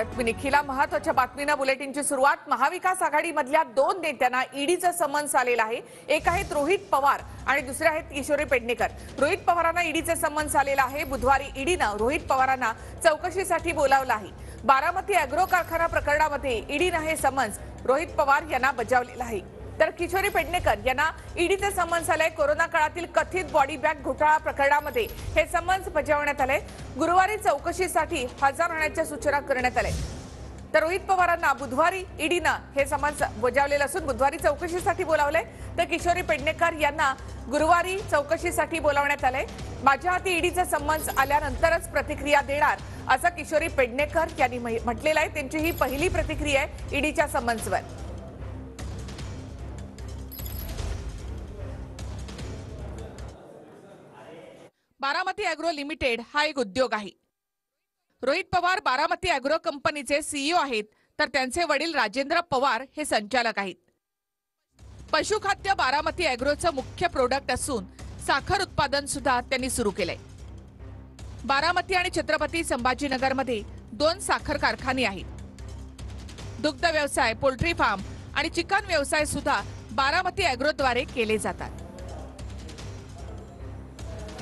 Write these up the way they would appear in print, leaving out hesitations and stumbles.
स्वागत। मी निखिला। महत्त्वाच्या बातमीने बुलेटिनची सुरुवात। महाविकास आघाडीमधल्या दोन नेत्यांना ईडीचं समन्स आलेलं आहे। एक आहेत रोहित पवार आणि दुसरे आहेत किशोरी पेडणेकर। रोहित पवारांना ईडीचं समन्स आलेलं आहे। बुधवारी ईडीनं रोहित पवारांना चौकशीसाठी बोलावलं आहे। बारामती अॅग्रो कारखाना प्रकरणामध्ये ईडीनं हे समन्स रोहित पवार यांना बजावलेलं आहे। तर किशोरी पेडणेकर यांना ईडीचे समन्स आले। कोरोना काळातील कथित बॉडी बॅग घोटाळा प्रकरणामध्ये हे समन्स बजावण्यात आले। गुरुवारी चौकशीसाठी हजर राहण्याच्या सूचना करण्यात आल्या। तर रोहित पवारांना बुधवारी ईडीनं हे समन्स बजावलेलं असून बुधवारी चौकशीसाठी बोलावले। तर किशोरी पेडणेकर यांना गुरुवारी चौकशीसाठी बोलावण्यात आले। माझ्या हाती ईडीचा समन्स आल्यानंतरच प्रतिक्रिया देणार असं किशोरी पेडणेकर यांनी म्हटलेलं आहे। त्यांची ही पहिली प्रतिक्रिया आहे ईडीच्या समन्सवर। बारामती अॅग्रो लिमिटेड हा एक उद्योग आहे। रोहित पवार बारामती अॅग्रो कंपनीचे सीईओ आहेत, तर त्यांचे वडील राजेंद्र पवार हे संचालक आहेत। पशुखाद्य बारामती अॅग्रोचं मुख्य प्रोडक्ट असून साखर उत्पादन सुद्धा त्यांनी सुरू केलंय। बारामती आणि छत्रपती संभाजीनगरमध्ये दोन साखर कारखाने आहेत। दुग्ध व्यवसाय, पोल्ट्री फार्म आणि चिकन व्यवसाय सुद्धा बारामती अॅग्रोद्वारे केले जातात।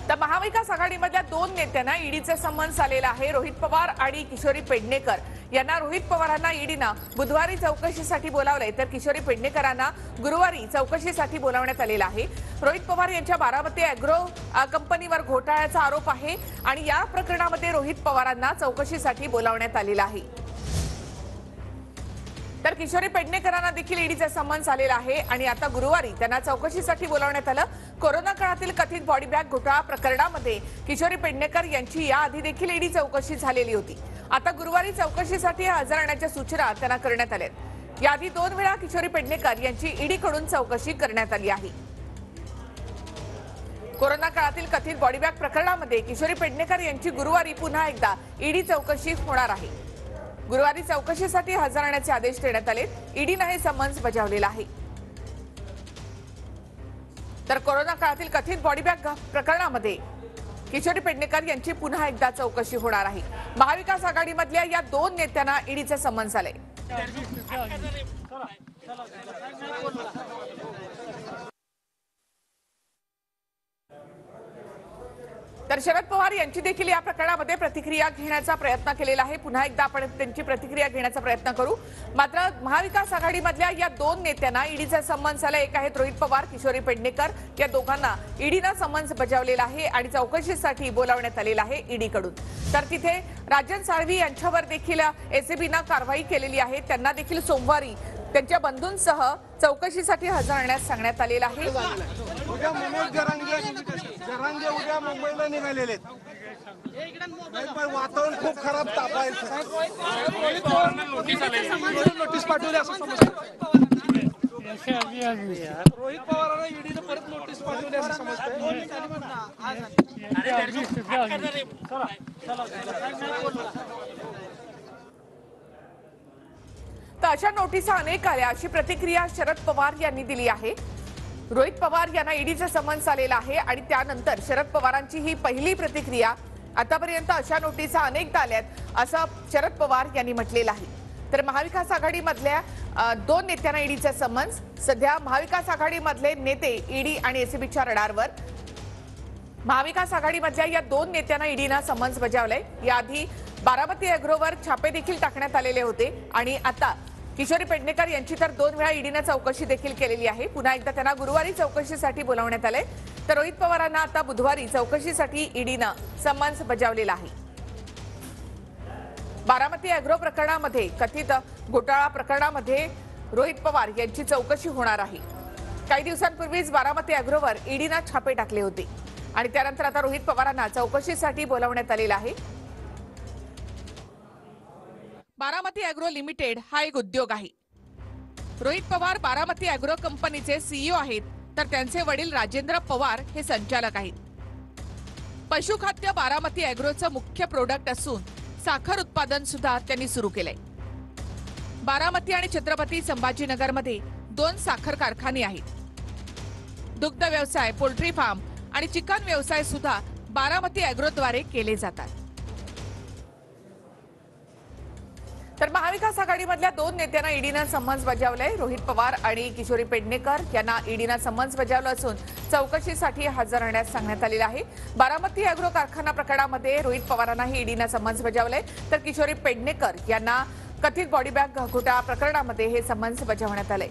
तर महाविकास आघाडीमधल्या दोन नेत्यांना ईडीचे समन्स आलेलं आहे। रोहित पवार आणि किशोरी पेडणेकर यांना रोहित पवारांना ईडीनं बुधवारी चौकशीसाठी बोलावलंय, तर किशोरी पेडणेकरांना गुरुवारी चौकशीसाठी बोलावण्यात आलेलं आहे। रोहित पवार यांच्या बारामती अॅग्रो कंपनीवर घोटाळ्याचा आरोप आहे आणि या प्रकरणामध्ये रोहित पवारांना चौकशीसाठी बोलावण्यात आलेलं आहे। तर किशोरी पेडणेकरांना देखील ईडीचे समन्स आलेलं आहे आणि आता गुरुवारी त्यांना चौकशीसाठी बोलावण्यात आलं। कोरोना काळातील कथित बॉडी बॅग घोटाळा प्रकरणामध्ये किशोरी पेडणेकर यांची याआधी देखील ईडी चौकशी झालेली होती। आता गुरुवारी चौकशीसाठी हजर राहण्याच्या सूचना त्यांना करण्यात आल्या। याआधी दोन वेळा किशोरी पेडणेकर यांची ईडीकडून चौकशी करण्यात आली आहे। कोरोना काळातील कथित बॉडी बॅग प्रकरणामध्ये किशोरी पेडणेकर यांची गुरुवारी पुन्हा एकदा ईडी चौकशी होणार आहे। गुरुवारी चौकशीसाठी हजर राहण्याचे आदेश देण्यात आले। ईडीनं हे समन्स बजावलेलं आहे। तर कोरोना काळातील कथित बॉडी बॅग प्रकरणामध्ये किशोरी पेडणेकर यांची पुन्हा एकदा चौकशी होणार आहे। महाविकास आघाडीमधल्या या दोन नेत्यांना ईडीचे समन्स आले। तर शरद पवार यांची देखील या प्रकरणामध्ये प्रतिक्रिया घेण्याचा प्रयत्न केलेला आहे। पुन्हा एकदा आपण त्यांची प्रतिक्रिया घेण्याचा प्रयत्न करू। मात्र महाविकास आघाडीमधल्या या दोन नेत्यांना ईडीचा समन्स आला। एक आहेत रोहित पवार, किशोरी पेडणेकर। या दोघांना ईडीनं समन्स बजावलेला आहे आणि चौकशीसाठी बोलावण्यात आलेलं आहे ईडीकडून। तर तिथे राजन साळवी यांच्यावर देखील एसीबीनं कारवाई केलेली आहे। त्यांना देखील सोमवारी त्यांच्या बंधूंसह चौकशीसाठी हजर राहण्यास सांगण्यात आलेलं आहे। उद्या मनोज जरांगे उद्या मुंबईला निघालेले आहेत। वातावरण खूप खराब तापायचं। नोटीस पाठवली असं समजतं। रोहित पवारांना ईडीने परत नोटीस पाठवली असं समजतं। तर अशा नोटिसा अनेक आल्या अशी प्रतिक्रिया शरद पवार यांनी दिली आहे। रोहित पवार यांना ईडीचं समन्स आलेलं आहे आणि त्यानंतर शरद पवारांची ही पहिली प्रतिक्रिया। आतापर्यंत अशा नोटिसा अनेकदा आल्यात असं शरद पवार यांनी म्हटलेलं आहे। तर महाविकास आघाडीमधल्या दोन नेत्यांना ईडीचं समन्स। सध्या महाविकास आघाडीमधले नेते ईडी आणि एसीबीच्या रडारवर। महाविकास आघाडीमधल्या या दोन नेत्यांना ईडीनं समन्स बजावलंय। याआधी बारामती अॅग्रोवर छापे देखील टाकण्यात आलेले होते आणि आता किशोरी पेडणेकर यांची तर दोन वेळा ईडीनं चौकशी देखील केलेली आहे। पुन्हा एकदा त्यांना गुरुवारी चौकशीसाठी बोलावण्यात आले। तर रोहित पवारांना आता बुधवारी चौकशीसाठी ईडीनं समन्स बजावलेला आहे। बारामती अॅग्रो प्रकरणामध्ये कथित घोटाळा प्रकरणामध्ये रोहित पवार यांची चौकशी होणार आहे। काही दिवसांपूर्वीच बारामती अॅग्रोवर ईडीनं छापे टाकले होते आणि त्यानंतर आता रोहित पवारांना चौकशीसाठी बोलावण्यात आलेलं आहे। बारामती अॅग्रो लिमिटेड हा एक उद्योग आहे। रोहित पवार बारामती अॅग्रो कंपनीचे सीईओ आहेत, तर त्यांचे वडील राजेंद्र पवार हे संचालक आहेत। पशुखाद्य बारामती अॅग्रोचं मुख्य प्रोडक्ट असून साखर उत्पादन सुद्धा त्यांनी सुरू केलंय। बारामती आणि छत्रपती संभाजीनगरमध्ये दोन साखर कारखाने आहेत। दुग्ध व्यवसाय, पोल्ट्री फार्म आणि चिकन व्यवसाय सुद्धा बारामती अॅग्रोद्वारे केले जातात। तर महाविकास आघाडीमधल्या दोन नेत्यांना ईडीनं समन्स बजावलंय. रोहित पवार आणि किशोरी पेडणेकर यांना ईडीनं समन्स बजावलं असून चौकशीसाठी हजर राहण्यास सांगण्यात आलेलं आहे. बारामती अॅग्रो कारखाना प्रकरणामध्ये रोहित पवारांनाही ईडीनं समन्स बजावलंय, तर किशोरी पेडणेकर यांना कथित बॉडी बॅग घोटाळा प्रकरणामध्ये हे समन्स बजावण्यात आलंय.